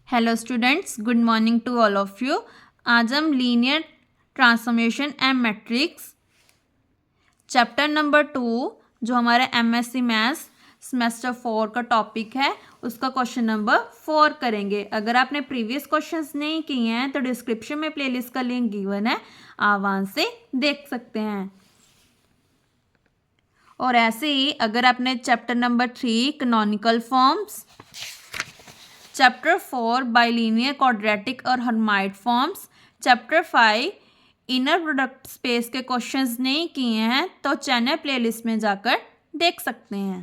Hello students, good morning to all of you. आज हम linear transformation and matrix chapter number 2 जो हमारे MSc maths semester 4 का topic है उसका क्वेश्चन नंबर 4 करेंगे। अगर आपने प्रीवियस क्वेश्चंस नहीं किए हैं तो डिस्क्रिप्शन में प्लेलिस्ट का लिंक गिवन है, आप वहाँ से देख सकते हैं। और ऐसे ही अगर आपने chapter number 3 canonical forms, chapter 4 bilinear quadratic और Hermite forms, chapter 5 inner product space के क्वेश्चंस नहीं किए हैं तो चैनल प्लेलिस्ट में जाकर देख सकते हैं।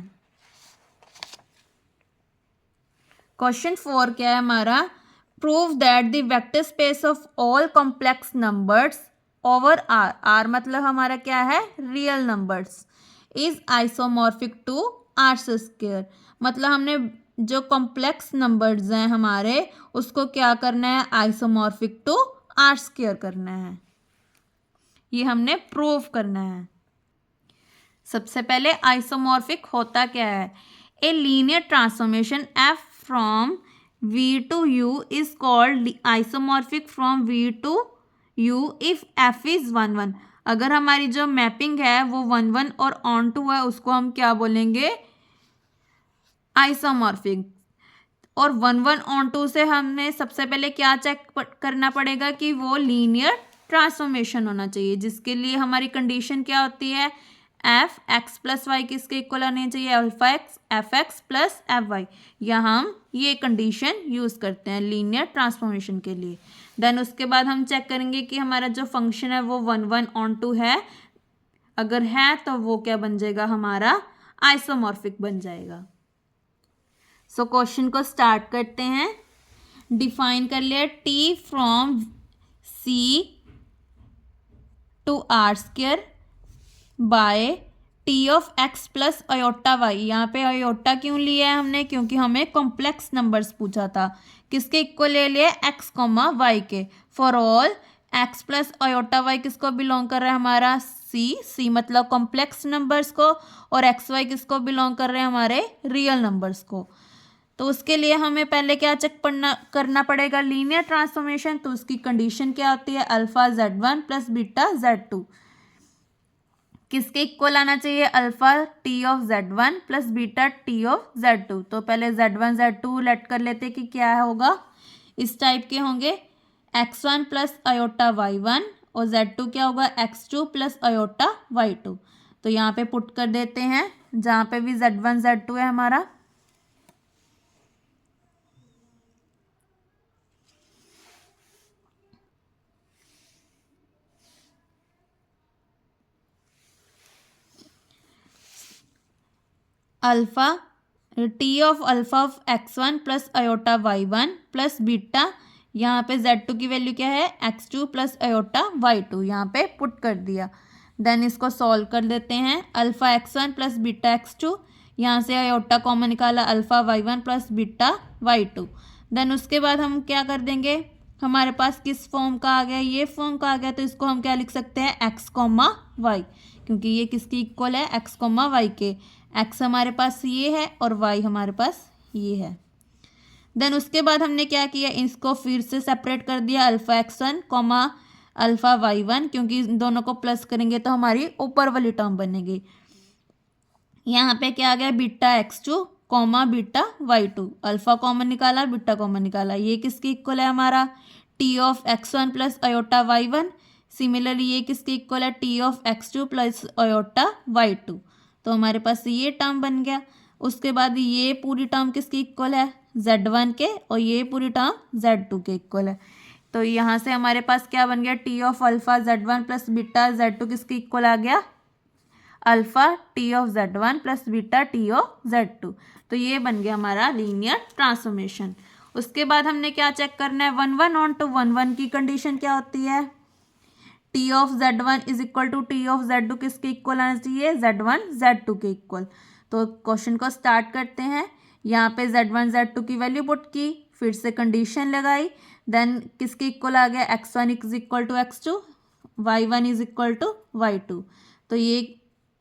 क्वेश्चन 4 क्या है हमारा? Prove that the vector space of all complex numbers over R, R मतलब हमारा क्या है? Real numbers, is isomorphic to R square. मतलब हमने जो कॉम्प्लेक्स नंबर्स हैं हमारे उसको क्या करना है? आइसोमॉर्फिक टू आर स्क्वायर करना है, ये हमने प्रूव करना है। सबसे पहले आइसोमॉर्फिक होता क्या है? A linear transformation F from V to U is called isomorphic from V to U if F is 1 1। अगर हमारी जो मैपिंग है वो 1 1 और ऑन टू है उसको हम क्या बोलेंगे? आइसोमॉर्फिक। और 1 1 ऑन टू से हमें सबसे पहले क्या चेक करना पड़ेगा कि वो लीनियर ट्रांसफॉर्मेशन होना चाहिए, जिसके लिए हमारी कंडीशन क्या होती है? एफ एक्स प्लस वाई किसके इक्वल होनी चाहिए? Alpha X F X plus F Y. यहाँ हम ये कंडीशन यूज़ करते हैं लीनियर ट्रांसफॉर्मेशन के लिए। देन उसके बाद हम चेक करेंगे कि हमारा जो फंक्शन है वो 1 1 ऑन टू है, अगर है तो वो क्या बन जाएगा? हमारा आइसोमॉर्फिक बन जाएगा। सो क्वेश्चन को स्टार्ट करते हैं। डिफाइन कर लिया T from C to R square by T of X plus iota Y. यहाँ पे अयोटा क्यों लिया है हमने? क्योंकि हमें कॉम्प्लेक्स नंबर्स पूछा था। किसके इक्वल ले लिया? एक्स कॉमा वाई के। For all X plus iota Y किसको बिलोंग कर रहा है? हमारा सी। सी मतलब कॉम्प्लेक्स नंबर्स को, और एक्स वाई किसको बिलोंग कर रहे हैं? हमारे रियल नंबर्स को। तो उसके लिए हमें पहले क्या चेक करना पड़ेगा? Linear transformation. तो उसकी कंडीशन क्या होती है? Alpha Z1 plus beta Z2 किसके इक्वल आना चाहिए? Alpha T of Z1 plus beta T of Z2। तो पहले Z1 Z2 लेट कर लेते कि क्या होगा, इस टाइप के होंगे। x1 प्लस अयोटा y1 और Z2 क्या होगा? x2 plus iota y2। तो यहाँ पे पुट कर देते हैं, जहाँ पे भी Z1 Z2 है हमारा। Alpha T of alpha of x1 plus iota y1 plus beta, यहाँ पे Z2 की वैल्यू क्या है? x2 प्लस अयोटा y2, यहाँ पे पुट कर दिया। देन इसको सॉल्व कर देते हैं। Alpha x1 plus beta x2, यहाँ से अयोटा कॉमन निकाला, alpha y1 plus beta y2। Then उसके बाद हम क्या कर देंगे? हमारे पास किस फॉर्म का आ गया? ये फॉर्म का आ गया, तो इसको हम क्या लिख सकते हैं? x कॉमा वाई, क्योंकि ये किसकी इक्वल है? x कॉमा वाई के। x हमारे पास ये है और y हमारे पास ये है। देन उसके बाद हमने क्या किया? इसको फिर से सेपरेट कर दिया, alpha x1 comma alpha y1, क्योंकि इन दोनों को प्लस करेंगे तो हमारी ऊपर वाली टर्म बनेगी। यहाँ पे क्या आ गया? Beta x2 comma beta y2। Alpha common निकाला, बीटा कॉमन निकाला, ये किसकी इक्वल है? हमारा T of x1 plus iota y1। Similarly ये किसकी इक्वल है? T of x2 plus iota y2। तो हमारे पास ये टर्म बन गया। उसके बाद ये पूरी टर्म किसकी इक्वल है? Z1 के, और ये पूरी टर्म Z2 के इक्वल है। तो यहाँ से हमारे पास क्या बन गया? T of alpha Z1 plus beta Z2 किसकी इक्वल आ गया? Alpha T of Z1 plus beta T of Z2। तो ये बन गया हमारा लीनियर ट्रांसफॉर्मेशन। उसके बाद हमने क्या चेक करना है? 1 1 ऑन टू 1 1 की कंडीशन क्या होती है? T of Z1 is equal to T of Z2 किसके इक्वल आना चाहिए? Z1 Z2 के इक्वल। तो क्वेश्चन को स्टार्ट करते हैं। यहाँ पे Z1 Z2 की वैल्यू पुट की, फिर से कंडीशन लगाई, देन किसके इक्वल आ गया? x1 is equal to x2, y1 is equal to y2। तो ये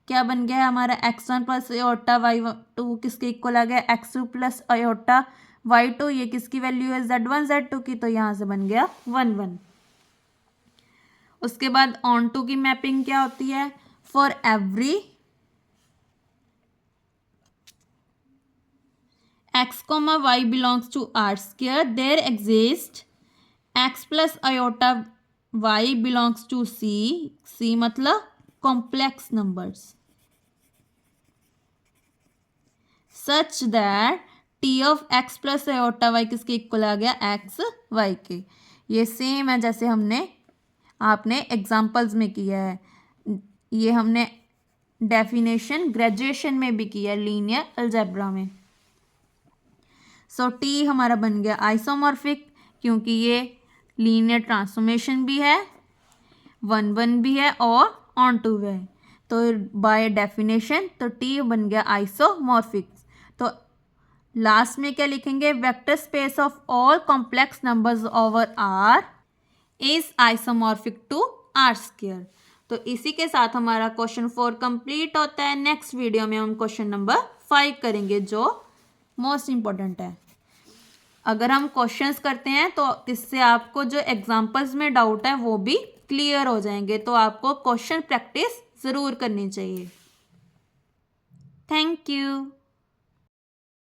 क्या बन गया है हमारा? x1 प्लस अयोटा y2 किसके इक्वल आ गया? x2 प्लस अयोटा y2 ये किसकी वैल्यू है z1 z2 की, तो यहाँ से बन गया 1 1। उसके बाद ऑन टू की मैपिंग क्या होती है, for every x, y belongs to R square there exists x plus iota y belongs to C मतलब complex numbers, such that T of X plus iota Y किसके इक्वल आ गया, X Y के। ये same है जैसे हमने आपने एग्जाम्पल्स में किया है, ये हमने डेफिनेशन ग्रेजुएशन में भी किया है लीनियर अलजेब्रा में। सो टी हमारा बन गया आइसोमॉर्फिक क्योंकि ये लीनियर ट्रांसफॉर्मेशन भी है, 1 1 भी है और ऑन टू है, तो बाय डेफिनेशन तो टी बन गया आइसोमॉर्फिक। तो लास्ट में क्या लिखेंगे, vector space of all complex numbers over R is isomorphic to R square. तो इसी के साथ हमारा क्वेश्चन 4 कंप्लीट होता है। नेक्स्ट वीडियो में हम क्वेश्चन नंबर 5 करेंगे जो मोस्ट इंपॉर्टेंट है। अगर हम क्वेश्चंस करते हैं तो इससे आपको जो एग्जाम्पल्स में डाउट है वो भी क्लियर हो जाएंगे, तो आपको क्वेश्चन प्रैक्टिस ज़रूर करनी चाहिए। Thank you.